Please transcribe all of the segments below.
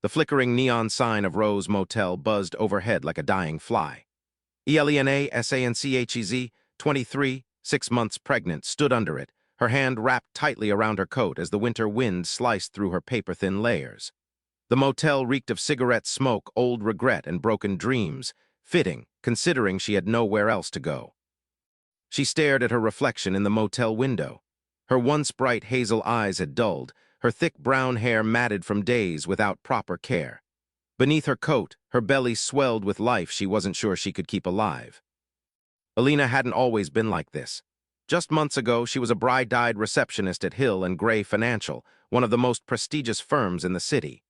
The flickering neon sign of Rose Motel buzzed overhead like a dying fly. Elena Sanchez, 23, 6 months pregnant, stood under it, her hand wrapped tightly around her coat as the winter wind sliced through her paper-thin layers. The motel reeked of cigarette smoke, old regret, and broken dreams, fitting, considering she had nowhere else to go. She stared at her reflection in the motel window. Her once bright hazel eyes had dulled, her thick brown hair matted from days without proper care. Beneath her coat, her belly swelled with life she wasn't sure she could keep alive. Elena hadn't always been like this. Just months ago, she was a bright-eyed receptionist at Hill and Gray Financial, one of the most prestigious firms in the city.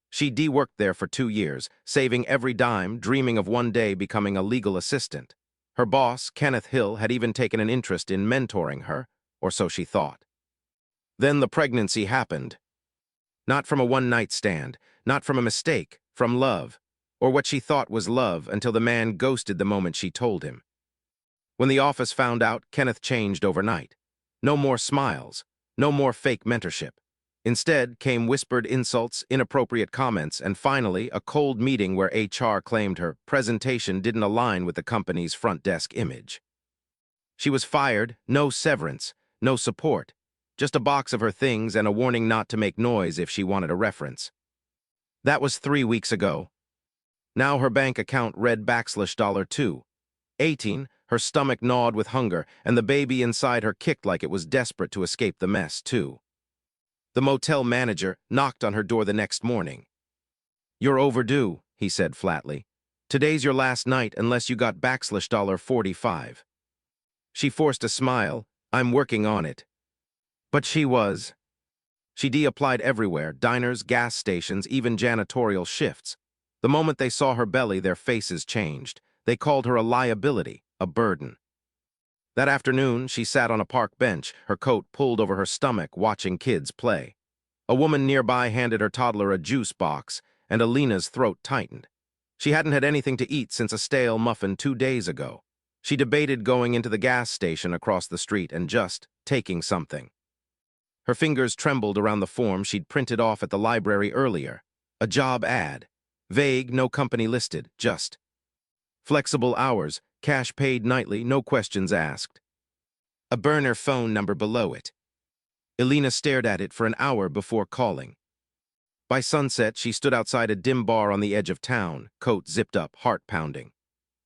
She de-worked there for 2 years, saving every dime, dreaming of one day becoming a legal assistant. Her boss, Kenneth Hill, had even taken an interest in mentoring her, or so she thought. Then the pregnancy happened. Not from a one-night stand, not from a mistake, from love, or what she thought was love until the man ghosted the moment she told him. When the office found out, Kenneth changed overnight. No more smiles, no more fake mentorship. Instead came whispered insults, inappropriate comments, and finally a cold meeting where HR claimed her presentation didn't align with the company's front desk image. She was fired, no severance, no support, just a box of her things and a warning not to make noise if she wanted a reference. That was 3 weeks ago. Now her bank account read $218, her stomach gnawed with hunger, and the baby inside her kicked like it was desperate to escape the mess, too. The motel manager knocked on her door the next morning. "You're overdue," he said flatly. "Today's your last night unless you got $45." She forced a smile. "I'm working on it." But she was. She de-applied everywhere, diners, gas stations, even janitorial shifts. The moment they saw her belly, their faces changed. They called her a liability, a burden. That afternoon, she sat on a park bench, her coat pulled over her stomach, watching kids play. A woman nearby handed her toddler a juice box, and Alina's throat tightened. She hadn't had anything to eat since a stale muffin 2 days ago. She debated going into the gas station across the street and just taking something. Her fingers trembled around the form she'd printed off at the library earlier. A job ad. Vague, no company listed, just flexible hours, cash paid nightly, no questions asked. A burner phone number below it. Elena stared at it for an hour before calling. By sunset, she stood outside a dim bar on the edge of town, coat zipped up, heart pounding.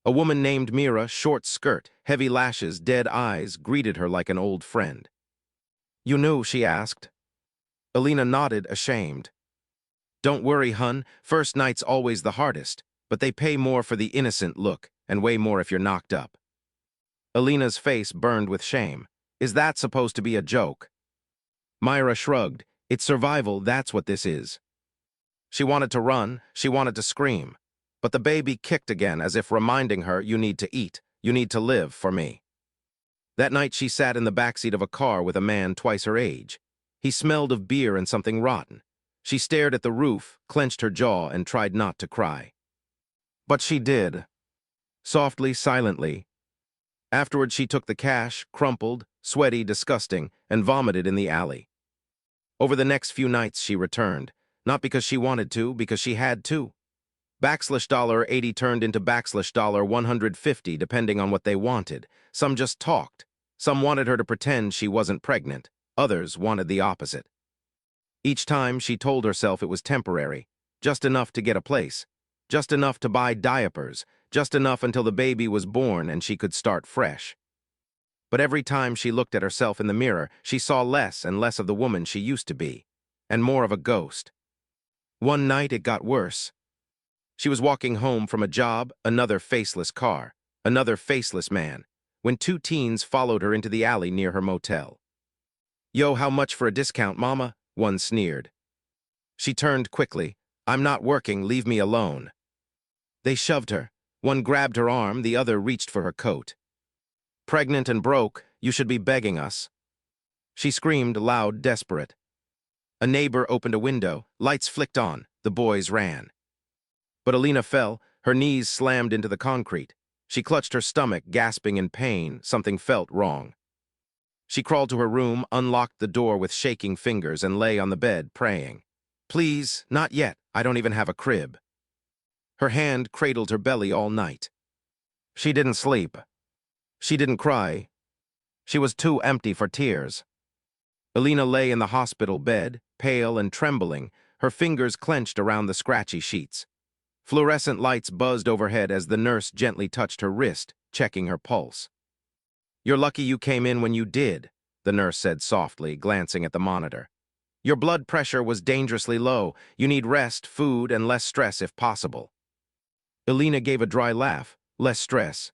A woman named Mira, short skirt, heavy lashes, dead eyes, greeted her like an old friend. "You knew?" she asked. Elena nodded, ashamed. "Don't worry, hun. First night's always the hardest, but they pay more for the innocent look, and way more if you're knocked up." Elena's face burned with shame. "Is that supposed to be a joke?" Myra shrugged. "It's survival, that's what this is." She wanted to run, she wanted to scream. But the baby kicked again, as if reminding her, "You need to eat, you need to live for me." That night she sat in the backseat of a car with a man twice her age. He smelled of beer and something rotten. She stared at the roof, clenched her jaw, and tried not to cry. But she did. Softly, silently. Afterward she took the cash, crumpled, sweaty, disgusting, and vomited in the alley. Over the next few nights she returned, not because she wanted to, because she had to. $80 turned into $150 depending on what they wanted. Some just talked. Some wanted her to pretend she wasn't pregnant. Others wanted the opposite. Each time she told herself it was temporary, just enough to get a place, just enough to buy diapers, just enough until the baby was born and she could start fresh. But every time she looked at herself in the mirror, she saw less and less of the woman she used to be, and more of a ghost. One night it got worse. She was walking home from a job, another faceless car, another faceless man, when 2 teens followed her into the alley near her motel. "Yo, how much for a discount, mama?" one sneered. She turned quickly. "I'm not working, leave me alone." They shoved her. One grabbed her arm, the other reached for her coat. "Pregnant and broke, you should be begging us." She screamed, loud, desperate. A neighbor opened a window, lights flicked on, the boys ran. But Elena fell, her knees slammed into the concrete. She clutched her stomach, gasping in pain. Something felt wrong. She crawled to her room, unlocked the door with shaking fingers, and lay on the bed, praying. "Please, not yet. I don't even have a crib. Her hand cradled her belly all night. She didn't sleep. She didn't cry. She was too empty for tears. Alina lay in the hospital bed, pale and trembling, her fingers clenched around the scratchy sheets. Fluorescent lights buzzed overhead as the nurse gently touched her wrist, checking her pulse. "You're lucky you came in when you did," the nurse said softly, glancing at the monitor. "Your blood pressure was dangerously low. You need rest, food, and less stress if possible." Alina gave a dry laugh. Less stress.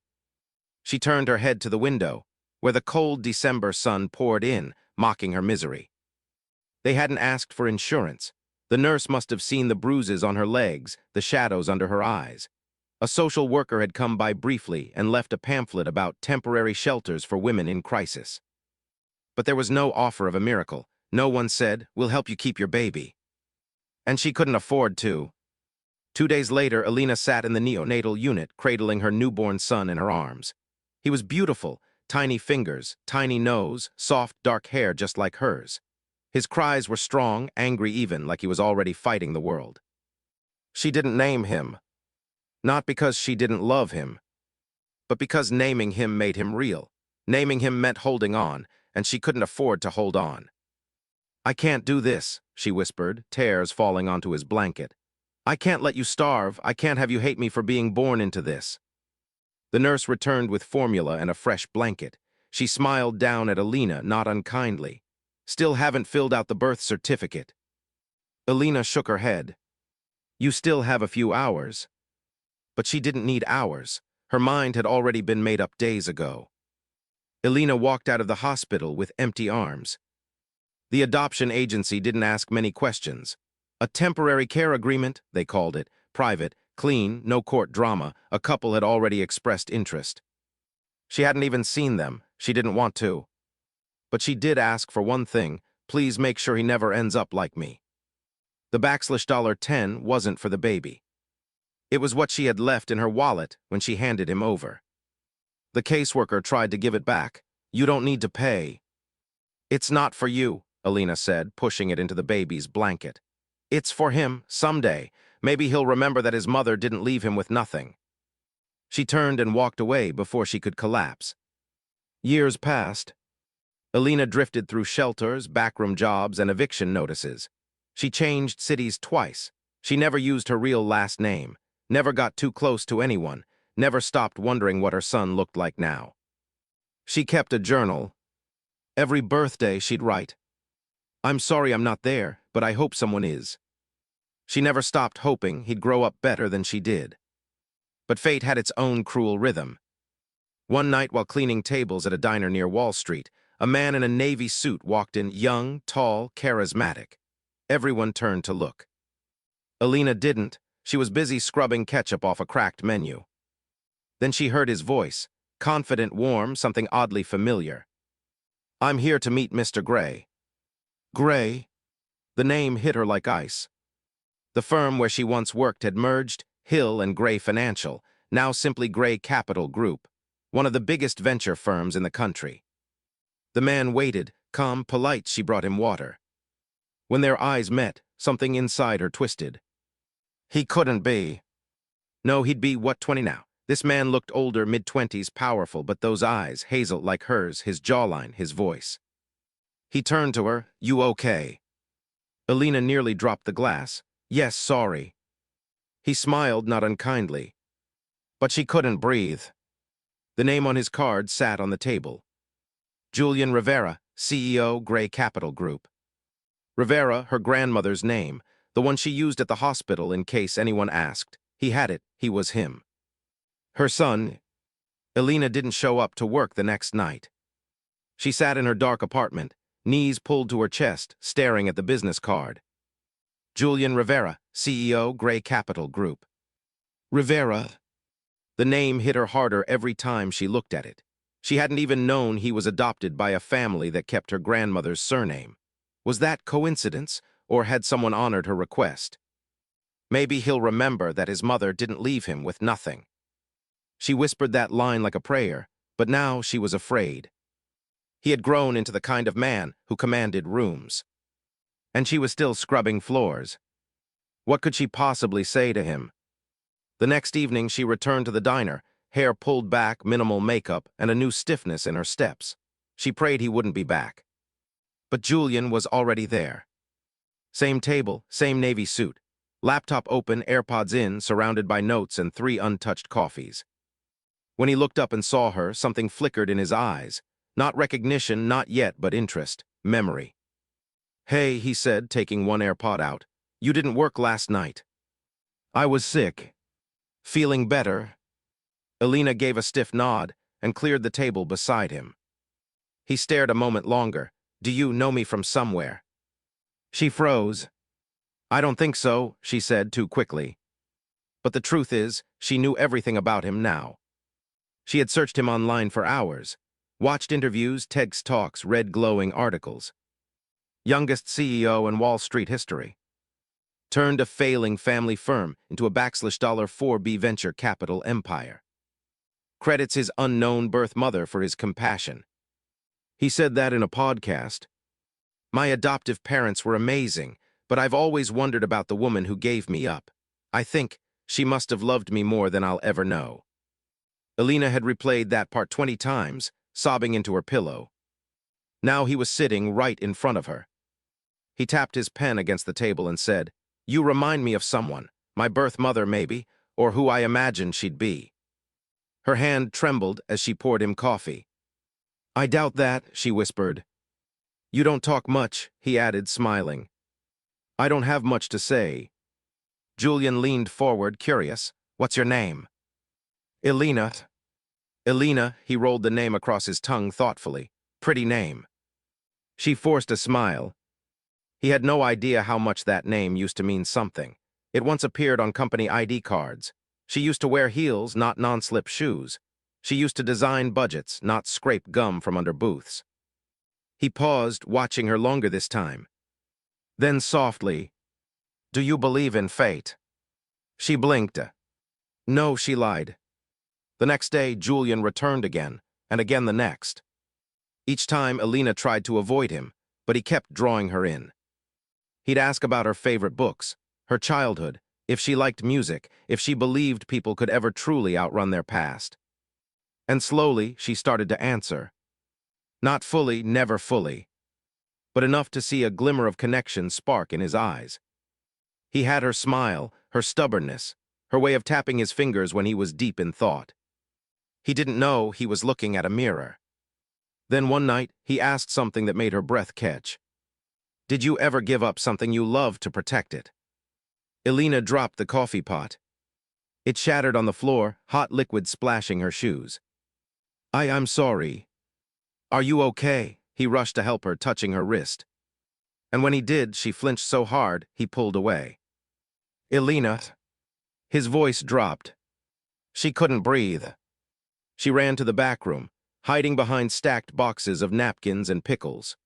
She turned her head to the window, where the cold December sun poured in, mocking her misery. They hadn't asked for insurance. The nurse must have seen the bruises on her legs, the shadows under her eyes. A social worker had come by briefly and left a pamphlet about temporary shelters for women in crisis. But there was no offer of a miracle. No one said, "We'll help you keep your baby." And she couldn't afford to. 2 days later, Alina sat in the neonatal unit, cradling her newborn son in her arms. He was beautiful, tiny fingers, tiny nose, soft dark hair just like hers. His cries were strong, angry even, like he was already fighting the world. She didn't name him. Not because she didn't love him, but because naming him made him real. Naming him meant holding on, and she couldn't afford to hold on. "I can't do this," she whispered, tears falling onto his blanket. "I can't let you starve. I can't have you hate me for being born into this." The nurse returned with formula and a fresh blanket. She smiled down at Alina, not unkindly. "Still haven't filled out the birth certificate." Alina shook her head. "You still have a few hours." But she didn't need hours. Her mind had already been made up days ago. Alina walked out of the hospital with empty arms. The adoption agency didn't ask many questions. A temporary care agreement, they called it, private, clean, no court drama. A couple had already expressed interest. She hadn't even seen them. She didn't want to. But she did ask for one thing: please make sure he never ends up like me. The $10 wasn't for the baby. It was what she had left in her wallet when she handed him over. The caseworker tried to give it back. "You don't need to pay." "It's not for you," Alina said, pushing it into the baby's blanket. "It's for him, someday. Maybe he'll remember that his mother didn't leave him with nothing." She turned and walked away before she could collapse. Years passed. Alina drifted through shelters, backroom jobs, and eviction notices. She changed cities twice. She never used her real last name, never got too close to anyone, never stopped wondering what her son looked like now. She kept a journal. Every birthday she'd write, "I'm sorry I'm not there, but I hope someone is." She never stopped hoping he'd grow up better than she did. But fate had its own cruel rhythm. One night while cleaning tables at a diner near Wall Street, a man in a navy suit walked in, young, tall, charismatic. Everyone turned to look. Alina didn't. She was busy scrubbing ketchup off a cracked menu. Then she heard his voice, confident, warm, something oddly familiar. "I'm here to meet Mr. Gray." Gray? The name hit her like ice. The firm where she once worked had merged, Hill and Gray Financial, now simply Gray Capital Group, one of the biggest venture firms in the country. The man waited, calm, polite. She brought him water. When their eyes met, something inside her twisted. He couldn't be. No, he'd be, 20 now? This man looked older, mid-20s, powerful, but those eyes, hazel like hers, his jawline, his voice. He turned to her. "You okay?" Alina nearly dropped the glass. "Yes, sorry." He smiled, not unkindly. But she couldn't breathe. The name on his card sat on the table. Julian Rivera, CEO, Gray Capital Group. Rivera, her grandmother's name, the one she used at the hospital in case anyone asked. He had it. He was him. Her son. Alina didn't show up to work the next night. She sat in her dark apartment, knees pulled to her chest, staring at the business card. Julian Rivera, CEO, Gray Capital Group. Rivera. The name hit her harder every time she looked at it. She hadn't even known he was adopted by a family that kept her grandmother's surname. Was that coincidence, or had someone honored her request? Maybe he'll remember that his mother didn't leave him with nothing. She whispered that line like a prayer, but now she was afraid. He had grown into the kind of man who commanded rooms. And she was still scrubbing floors. What could she possibly say to him? The next evening she returned to the diner, hair pulled back, minimal makeup, and a new stiffness in her steps. She prayed he wouldn't be back. But Julian was already there. Same table, same navy suit. Laptop open, AirPods in, surrounded by notes and 3 untouched coffees. When he looked up and saw her, something flickered in his eyes. Not recognition, not yet, but interest, memory. "Hey," he said, taking one AirPod out. "You didn't work last night." "I was sick." "Feeling better?" Elena gave a stiff nod and cleared the table beside him. He stared a moment longer. "Do you know me from somewhere?" She froze. "I don't think so," she said too quickly. But the truth is, she knew everything about him now. She had searched him online for hours, watched interviews, TEDx talks, read glowing articles. Youngest CEO in Wall Street history. Turned a failing family firm into a $4B venture capital empire. Credits his unknown birth mother for his compassion. He said that in a podcast. "My adoptive parents were amazing, but I've always wondered about the woman who gave me up. I think she must have loved me more than I'll ever know." Elena had replayed that part 20 times, sobbing into her pillow. Now he was sitting right in front of her. He tapped his pen against the table and said, "You remind me of someone, my birth mother maybe, or who I imagined she'd be." Her hand trembled as she poured him coffee. "I doubt that," she whispered. "You don't talk much," he added, smiling. "I don't have much to say." Julian leaned forward, curious. "What's your name?" "Elena." "Elena," he rolled the name across his tongue thoughtfully. "Pretty name." She forced a smile. He had no idea how much that name used to mean something. It once appeared on company ID cards. She used to wear heels, not non-slip shoes. She used to design budgets, not scrape gum from under booths. He paused, watching her longer this time. Then softly, "Do you believe in fate?" She blinked. "No," she lied. The next day, Julian returned again, and again the next. Each time, Elena tried to avoid him, but he kept drawing her in. He'd ask about her favorite books, her childhood, if she liked music, if she believed people could ever truly outrun their past. And slowly, she started to answer. Not fully, never fully, but enough to see a glimmer of connection spark in his eyes. He had her smile, her stubbornness, her way of tapping his fingers when he was deep in thought. He didn't know he was looking at a mirror. Then one night, he asked something that made her breath catch. "Did you ever give up something you loved to protect it?" Elena dropped the coffee pot. It shattered on the floor, hot liquid splashing her shoes. I'm sorry." "Are you okay?" He rushed to help her, touching her wrist. And when he did, she flinched so hard, he pulled away. "Elena." His voice dropped. She couldn't breathe. She ran to the back room, hiding behind stacked boxes of napkins and pickles.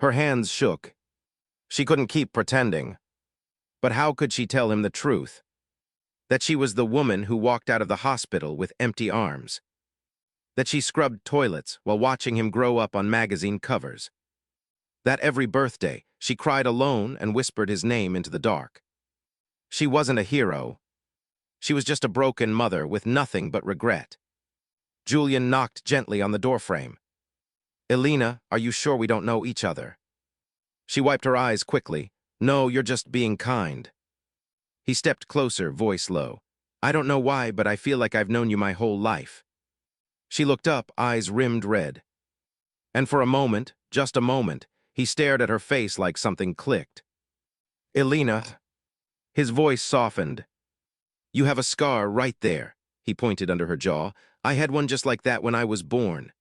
Her hands shook. She couldn't keep pretending. But how could she tell him the truth? That she was the woman who walked out of the hospital with empty arms. That she scrubbed toilets while watching him grow up on magazine covers. That every birthday, she cried alone and whispered his name into the dark. She wasn't a hero. She was just a broken mother with nothing but regret. Julian knocked gently on the doorframe. "Elena, are you sure we don't know each other?" She wiped her eyes quickly. "No, you're just being kind." He stepped closer, voice low. "I don't know why, but I feel like I've known you my whole life." She looked up, eyes rimmed red. And for a moment, just a moment, he stared at her face like something clicked. "Elena." His voice softened. "You have a scar right there," he pointed under her jaw. "I had one just like that when I was born."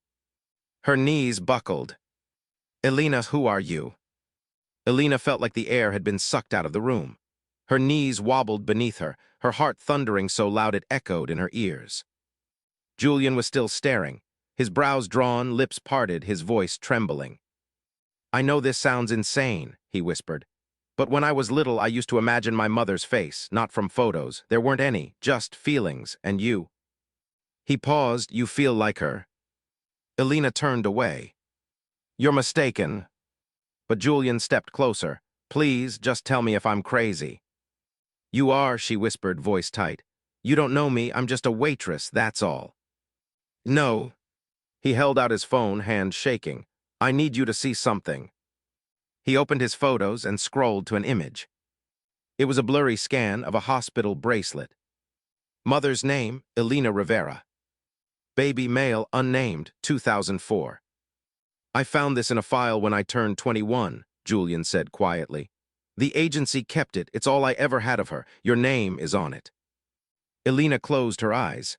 Her knees buckled. "Elena, who are you?" Elena felt like the air had been sucked out of the room. Her knees wobbled beneath her, her heart thundering so loud it echoed in her ears. Julian was still staring, his brows drawn, lips parted, his voice trembling. "I know this sounds insane," he whispered. "But when I was little, I used to imagine my mother's face, not from photos. There weren't any, just feelings, and you." He paused. "You feel like her." Elena turned away. "You're mistaken." But Julian stepped closer. "Please, just tell me if I'm crazy." You are, she whispered, voice tight. You don't know me, I'm just a waitress, that's all. No. He held out his phone, hand shaking. I need you to see something. He opened his photos and scrolled to an image. It was a blurry scan of a hospital bracelet. Mother's name, Elena Rivera. Baby male, unnamed, 2004. I found this in a file when I turned 21, Julian said quietly. The agency kept it, it's all I ever had of her. Your name is on it. Elena closed her eyes.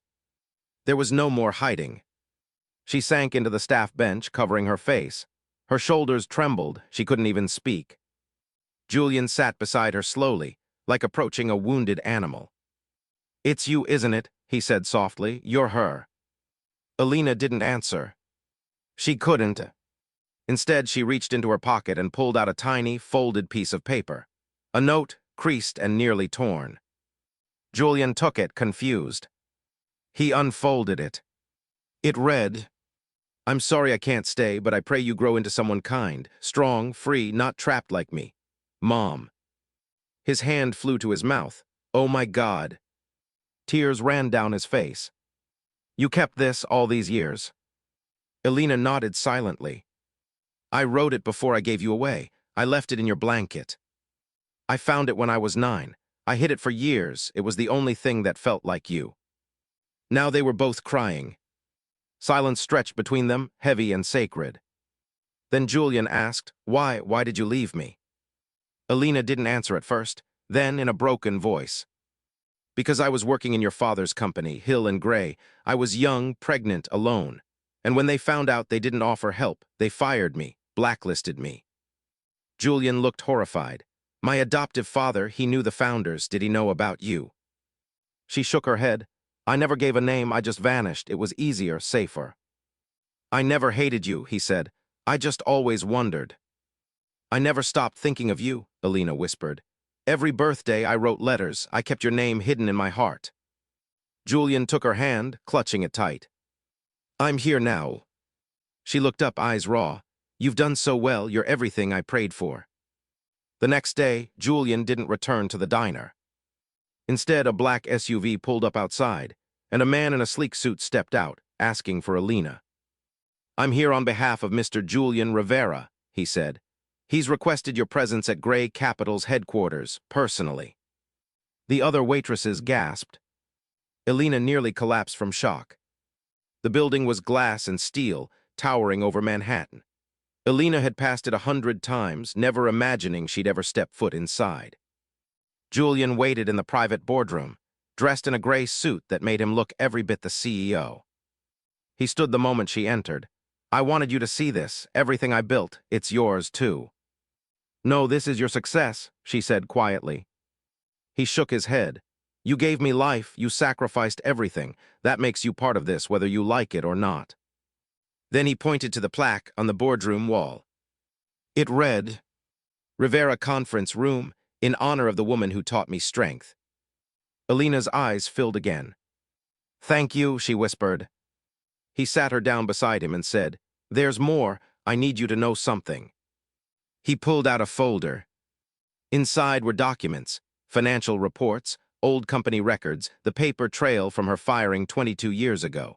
There was no more hiding. She sank into the staff bench, covering her face. Her shoulders trembled, she couldn't even speak. Julian sat beside her slowly, like approaching a wounded animal. It's you, isn't it? He said softly. You're her. Elena didn't answer. She couldn't. Instead, she reached into her pocket and pulled out a tiny, folded piece of paper. A note, creased and nearly torn. Julian took it, confused. He unfolded it. It read, I'm sorry I can't stay, but I pray you grow into someone kind, strong, free, not trapped like me. Mom. His hand flew to his mouth. Oh my God. Tears ran down his face. You kept this all these years? Elena nodded silently. I wrote it before I gave you away. I left it in your blanket. I found it when I was 9. I hid it for years. It was the only thing that felt like you. Now they were both crying. Silence stretched between them, heavy and sacred. Then Julian asked, Why did you leave me? Elena didn't answer at first, then in a broken voice. Because I was working in your father's company, Hill and Gray. I was young, pregnant, alone. And when they found out they didn't offer help, they fired me, blacklisted me. Julian looked horrified. My adoptive father, he knew the founders. Did he know about you? She shook her head. I never gave a name, I just vanished. It was easier, safer. I never hated you, he said. I just always wondered. I never stopped thinking of you, Elena whispered. Every birthday I wrote letters. I kept your name hidden in my heart. Julian took her hand, clutching it tight. I'm here now. She looked up, eyes raw. You've done so well, you're everything I prayed for. The next day, Julian didn't return to the diner. Instead, a black SUV pulled up outside, and a man in a sleek suit stepped out, asking for Elena. I'm here on behalf of Mr. Julian Rivera, he said. He's requested your presence at Gray Capital's headquarters, personally. The other waitresses gasped. Elena nearly collapsed from shock. The building was glass and steel, towering over Manhattan. Elena had passed it 100 times, never imagining she'd ever step foot inside. Julian waited in the private boardroom, dressed in a gray suit that made him look every bit the CEO. He stood the moment she entered. I wanted you to see this, everything I built, it's yours too. No, this is your success, she said quietly. He shook his head. You gave me life, you sacrificed everything. That makes you part of this, whether you like it or not. Then he pointed to the plaque on the boardroom wall. It read, Rivera Conference Room, in honor of the woman who taught me strength. Elena's eyes filled again. Thank you, she whispered. He sat her down beside him and said, There's more, I need you to know something. He pulled out a folder. Inside were documents, financial reports, old company records, the paper trail from her firing 22 years ago.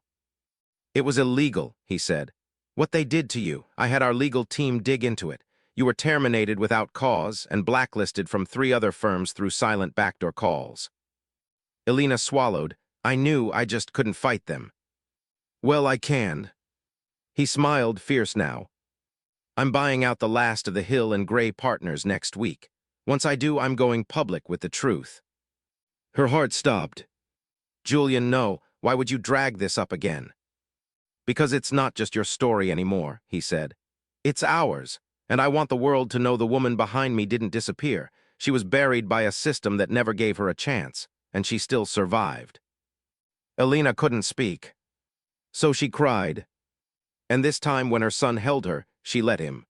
It was illegal, he said. What they did to you, I had our legal team dig into it. You were terminated without cause and blacklisted from 3 other firms through silent backdoor calls. Elena swallowed. I knew, I just couldn't fight them. Well, I can. He smiled, fierce now. I'm buying out the last of the Hill and Gray partners next week. Once I do, I'm going public with the truth. Her heart stopped. Julian, no, why would you drag this up again? Because it's not just your story anymore, he said. It's ours, and I want the world to know the woman behind me didn't disappear. She was buried by a system that never gave her a chance, and she still survived. Elena couldn't speak. So she cried. And this time when her son held her, she let him.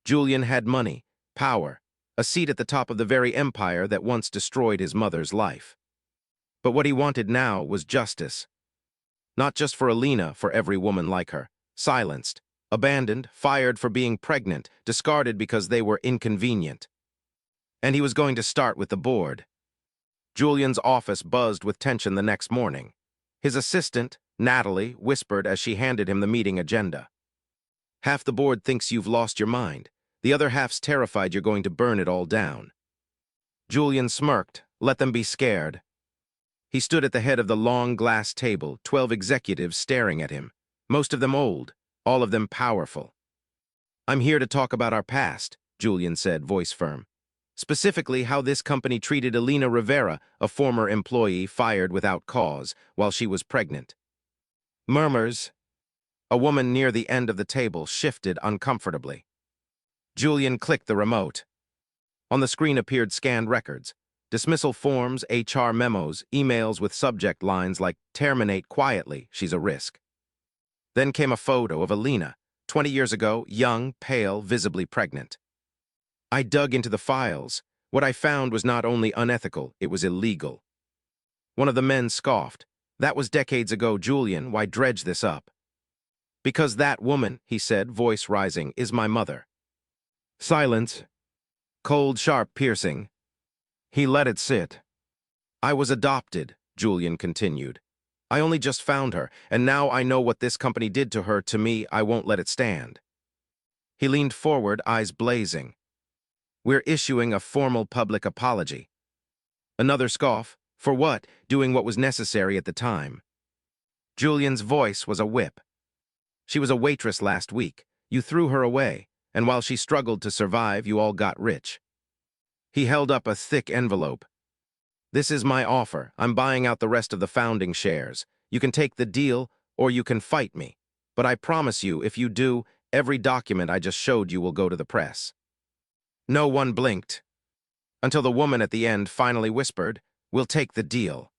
Julian had money, power, a seat at the top of the very empire that once destroyed his mother's life. But what he wanted now was justice. Not just for Elena, for every woman like her, silenced, abandoned, fired for being pregnant, discarded because they were inconvenient. And he was going to start with the board. Julian's office buzzed with tension the next morning. His assistant, Natalie, whispered as she handed him the meeting agenda. "Half the board thinks you've lost your mind. The other half's terrified you're going to burn it all down." Julian smirked. Let them be scared. He stood at the head of the long glass table, 12 executives staring at him, most of them old, all of them powerful. "I'm here to talk about our past," Julian said, voice firm. "Specifically how this company treated Elena Rivera, a former employee fired without cause, while she was pregnant." Murmurs. A woman near the end of the table shifted uncomfortably. Julian clicked the remote. On the screen appeared scanned records, dismissal forms, HR memos, emails with subject lines like "Terminate quietly, she's a risk." Then came a photo of Elena, 20 years ago, young, pale, visibly pregnant. I dug into the files. What I found was not only unethical, it was illegal. One of the men scoffed. "That was decades ago, Julian. Why dredge this up?" "Because that woman," he said, voice rising, "is my mother." Silence. Cold, sharp, piercing. He let it sit. "I was adopted," Julian continued. "I only just found her, and now I know what this company did to her, to me. I won't let it stand." He leaned forward, eyes blazing. "We're issuing a formal public apology." Another scoff. "For what? Doing what was necessary at the time." Julian's voice was a whip. "She was a waitress last week. You threw her away, and while she struggled to survive, you all got rich." He held up a thick envelope. "This is my offer. I'm buying out the rest of the founding shares. You can take the deal, or you can fight me. But I promise you, if you do, every document I just showed you will go to the press." No one blinked, until the woman at the end finally whispered, "We'll take the deal."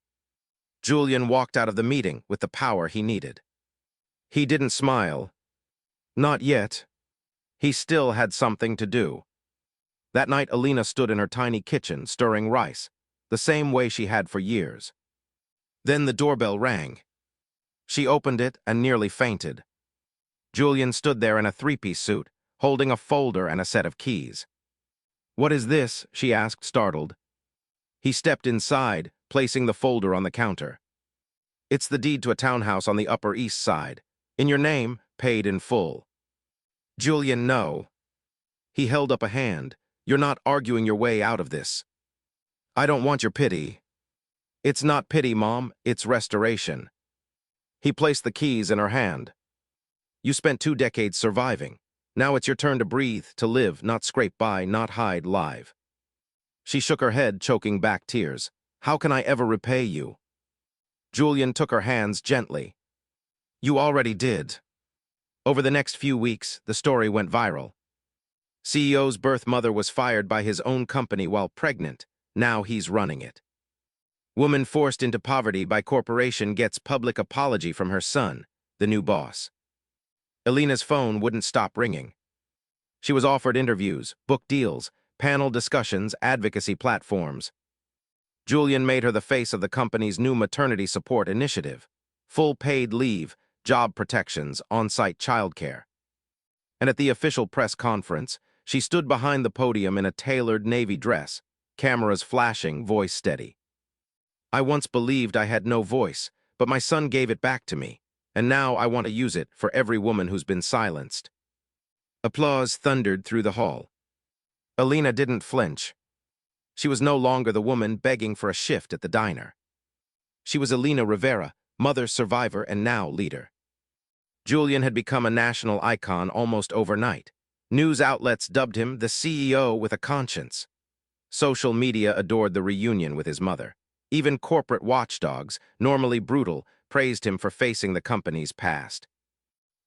Julian walked out of the meeting with the power he needed. He didn't smile. Not yet. He still had something to do. That night, Elena stood in her tiny kitchen, stirring rice, the same way she had for years. Then the doorbell rang. She opened it and nearly fainted. Julian stood there in a three-piece suit, holding a folder and a set of keys. "What is this?" she asked, startled. He stepped inside, placing the folder on the counter. "It's the deed to a townhouse on the Upper East Side. In your name, paid in full." Julian, no. He held up a hand. "You're not arguing your way out of this. I don't want your pity." "It's not pity, Mom. It's restoration." He placed the keys in her hand. "You spent 2 decades surviving. Now it's your turn to breathe, to live, not scrape by, not hide live." She shook her head, choking back tears. "How can I ever repay you?" Julian took her hands gently. "You already did." Over the next few weeks, the story went viral. CEO's birth mother was fired by his own company while pregnant. Now he's running it. Woman forced into poverty by corporation gets public apology from her son, the new boss. Elena's phone wouldn't stop ringing. She was offered interviews, book deals, panel discussions, advocacy platforms. Julian made her the face of the company's new maternity support initiative. Full paid leave, job protections, on-site childcare. And at the official press conference, she stood behind the podium in a tailored navy dress, cameras flashing, voice steady. "I once believed I had no voice, but my son gave it back to me, and now I want to use it for every woman who's been silenced." Applause thundered through the hall. Elena didn't flinch. She was no longer the woman begging for a shift at the diner. She was Elena Rivera, mother, survivor, and now leader. Julian had become a national icon almost overnight. News outlets dubbed him the CEO with a conscience. Social media adored the reunion with his mother. Even corporate watchdogs, normally brutal, praised him for facing the company's past.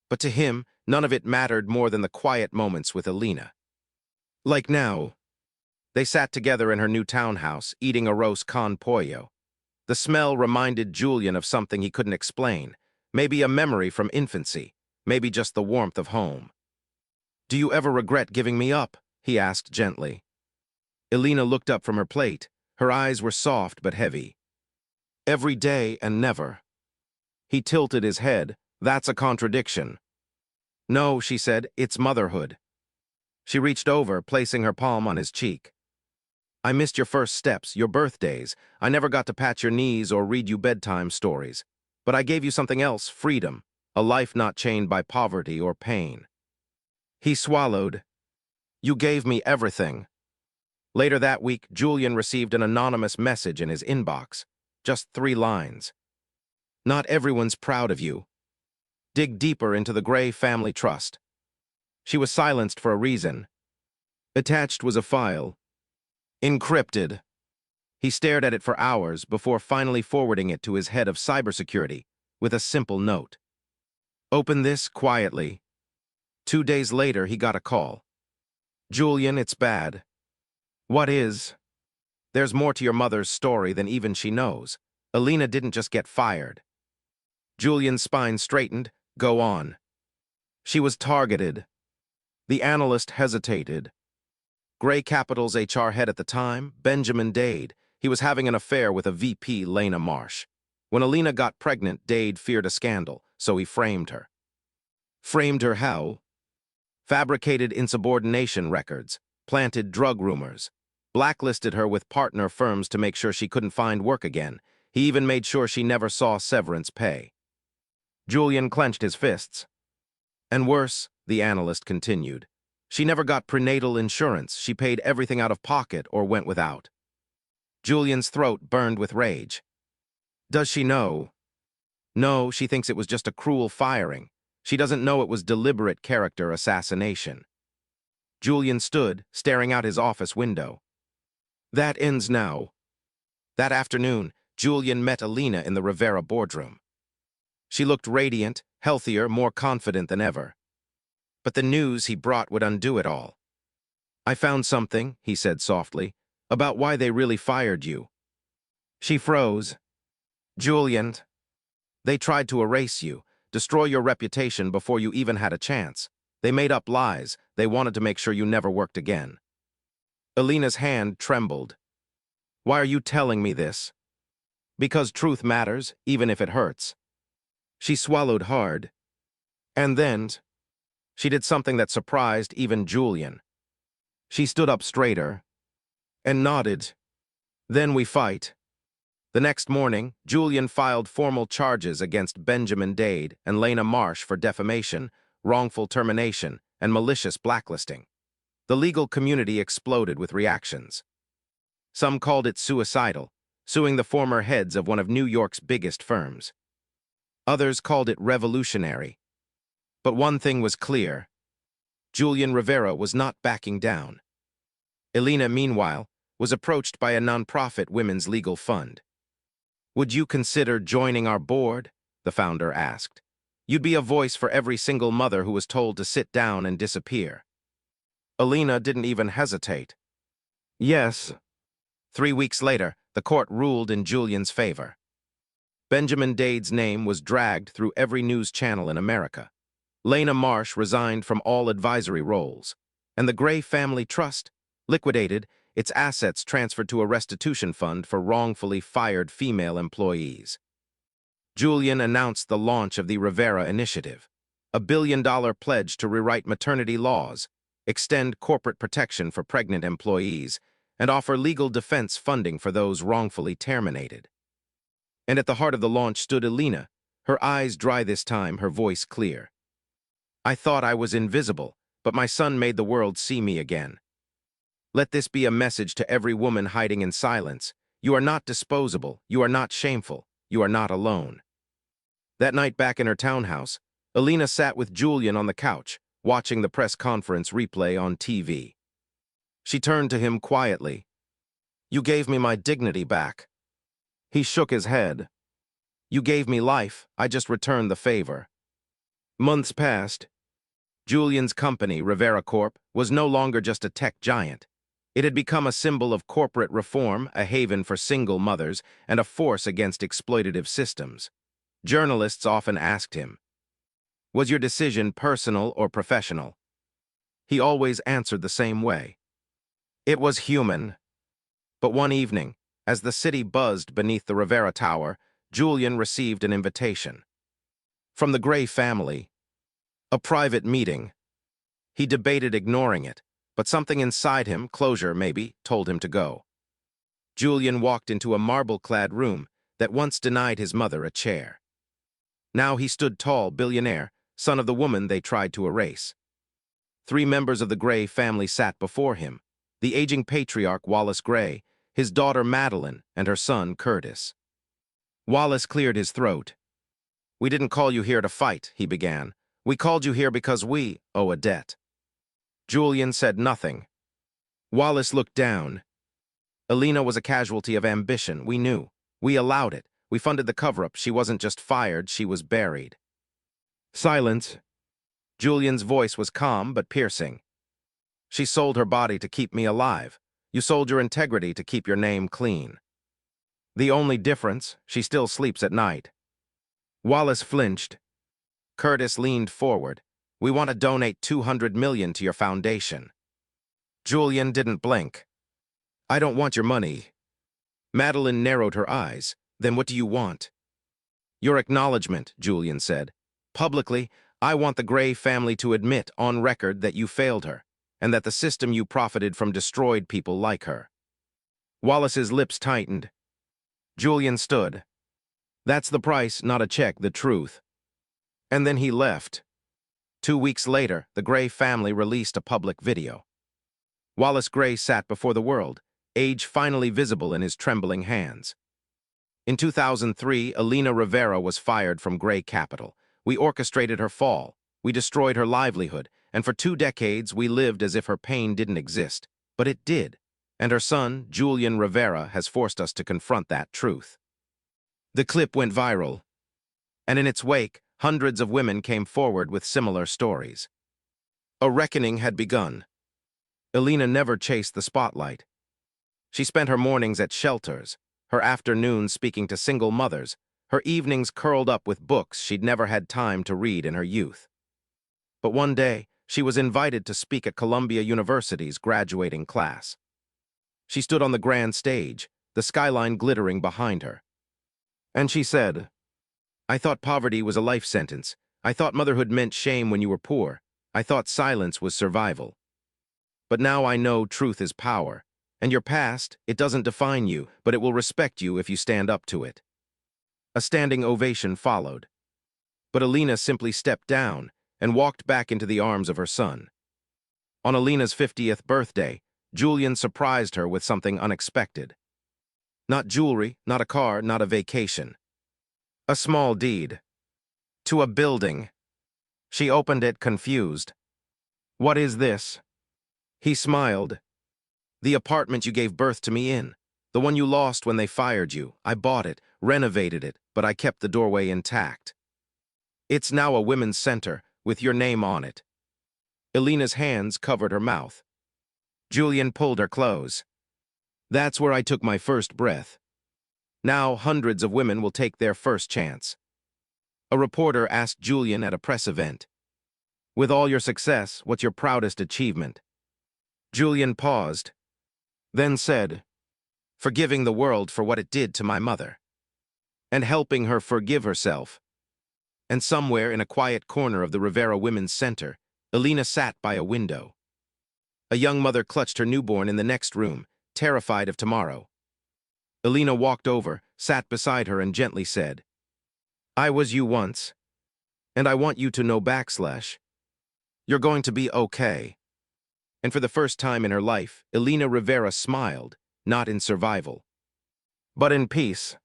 But to him, none of it mattered more than the quiet moments with Elena. Like now. They sat together in her new townhouse, eating arroz con pollo. The smell reminded Julian of something he couldn't explain. Maybe a memory from infancy, maybe just the warmth of home. "Do you ever regret giving me up?" he asked gently. Elena looked up from her plate. Her eyes were soft but heavy. "Every day and never." He tilted his head. "That's a contradiction." "No," she said, "it's motherhood." She reached over, placing her palm on his cheek. I missed your first steps, your birthdays. I never got to pat your knees or read you bedtime stories. But I gave you something else, freedom, a life not chained by poverty or pain. He swallowed. You gave me everything. Later that week, Julian received an anonymous message in his inbox. Just 3 lines. Not everyone's proud of you. Dig deeper into the Gray family trust. She was silenced for a reason. Attached was a file. Encrypted. He stared at it for hours before finally forwarding it to his head of cybersecurity with a simple note. Open this quietly. 2 days later, he got a call. Julian, it's bad. What is? There's more to your mother's story than even she knows. Alina didn't just get fired. Julian's spine straightened. Go on. She was targeted. The analyst hesitated. Gray Capital's HR head at the time, Benjamin Dade, he was having an affair with a VP, Lena Marsh. When Alina got pregnant, Dade feared a scandal, so he framed her. Framed her how? Fabricated insubordination records, planted drug rumors, blacklisted her with partner firms to make sure she couldn't find work again. He even made sure she never saw severance pay. Julian clenched his fists. And worse, the analyst continued. She never got prenatal insurance. She paid everything out of pocket or went without. Julian's throat burned with rage. Does she know? No, she thinks it was just a cruel firing. She doesn't know it was deliberate character assassination. Julian stood, staring out his office window. That ends now. That afternoon, Julian met Alina in the Rivera boardroom. She looked radiant, healthier, more confident than ever. But the news he brought would undo it all. I found something, he said softly, about why they really fired you. She froze. Julian, they tried to erase you, destroy your reputation before you even had a chance. They made up lies. They wanted to make sure you never worked again. Alina's hand trembled. Why are you telling me this? Because truth matters, even if it hurts. She swallowed hard. And then, she did something that surprised even Julian. She stood up straighter and nodded. Then we fight. The next morning, Julian filed formal charges against Benjamin Dade and Lena Marsh for defamation, wrongful termination, and malicious blacklisting. The legal community exploded with reactions. Some called it suicidal, suing the former heads of one of New York's biggest firms. Others called it revolutionary. But one thing was clear. Julian Rivera was not backing down. Alina, meanwhile, was approached by a nonprofit women's legal fund. Would you consider joining our board? The founder asked. You'd be a voice for every single mother who was told to sit down and disappear. Alina didn't even hesitate. Yes. 3 weeks later, the court ruled in Julian's favor. Benjamin Dade's name was dragged through every news channel in America. Lena Marsh resigned from all advisory roles, and the Gray Family Trust liquidated, its assets transferred to a restitution fund for wrongfully fired female employees. Julian announced the launch of the Rivera Initiative, a $1 billion pledge to rewrite maternity laws, extend corporate protection for pregnant employees, and offer legal defense funding for those wrongfully terminated. And at the heart of the launch stood Alina, her eyes dry this time, her voice clear. I thought I was invisible, but my son made the world see me again. Let this be a message to every woman hiding in silence. You are not disposable, you are not shameful, you are not alone. That night back in her townhouse, Alina sat with Julian on the couch, watching the press conference replay on TV. She turned to him quietly. You gave me my dignity back. He shook his head. You gave me life, I just returned the favor. Months passed. Julian's company, Rivera Corp., was no longer just a tech giant. It had become a symbol of corporate reform, a haven for single mothers, and a force against exploitative systems. Journalists often asked him, was your decision personal or professional? He always answered the same way. It was human. But one evening, as the city buzzed beneath the Rivera Tower, Julian received an invitation. From the Gray family. A private meeting. He debated ignoring it, but something inside him, closure maybe, told him to go. Julian walked into a marble-clad room that once denied his mother a chair. Now he stood tall, billionaire, son of the woman they tried to erase. 3 members of the Gray family sat before him: the aging patriarch Wallace Gray, his daughter Madeline, and her son Curtis. Wallace cleared his throat. "We didn't call you here to fight," he began. "We called you here because we owe a debt." Julian said nothing. Wallace looked down. Alina was a casualty of ambition, we knew. We allowed it. We funded the cover-up. She wasn't just fired, she was buried. Silence. Julian's voice was calm but piercing. "She sold her body to keep me alive. You sold your integrity to keep your name clean. The only difference, she still sleeps at night." Wallace flinched. Curtis leaned forward. "We want to donate $200 million to your foundation." Julian didn't blink. "I don't want your money." Madeline narrowed her eyes. "Then what do you want?" "Your acknowledgement," Julian said. "Publicly, I want the Gray family to admit on record that you failed her, and that the system you profited from destroyed people like her." Wallace's lips tightened. Julian stood. "That's the price, not a check, the truth." And then he left. 2 weeks later, the Gray family released a public video. Wallace Gray sat before the world, age finally visible in his trembling hands. In 2003, Alina Rivera was fired from Gray Capital. We orchestrated her fall. We destroyed her livelihood, and for 2 decades we lived as if her pain didn't exist. But it did, and her son, Julian Rivera, has forced us to confront that truth. The clip went viral, and in its wake, hundreds of women came forward with similar stories. A reckoning had begun. Alina never chased the spotlight. She spent her mornings at shelters, her afternoons speaking to single mothers, her evenings curled up with books she'd never had time to read in her youth. But one day, she was invited to speak at Columbia University's graduating class. She stood on the grand stage, the skyline glittering behind her. And she said, "I thought poverty was a life sentence. I thought motherhood meant shame when you were poor. I thought silence was survival. But now I know truth is power, and your past, it doesn't define you, but it will respect you if you stand up to it." A standing ovation followed. But Alina simply stepped down and walked back into the arms of her son. On Alina's 50th birthday, Julian surprised her with something unexpected. Not jewelry, not a car, not a vacation. A small deed. To a building. She opened it, confused. "What is this?" He smiled. "The apartment you gave birth to me in. The one you lost when they fired you. I bought it, renovated it, but I kept the doorway intact. It's now a women's center, with your name on it." Alina's hands covered her mouth. Julian pulled her close. "That's where I took my first breath. Now hundreds of women will take their first chance." A reporter asked Julian at a press event, "With all your success, what's your proudest achievement?" Julian paused, then said, "Forgiving the world for what it did to my mother, and helping her forgive herself." And somewhere in a quiet corner of the Rivera Women's Center, Alina sat by a window. A young mother clutched her newborn in the next room, terrified of tomorrow. Alina walked over, sat beside her, and gently said, "I was you once, and I want you to know you're going to be okay." And for the first time in her life, Alina Rivera smiled, not in survival, but in peace.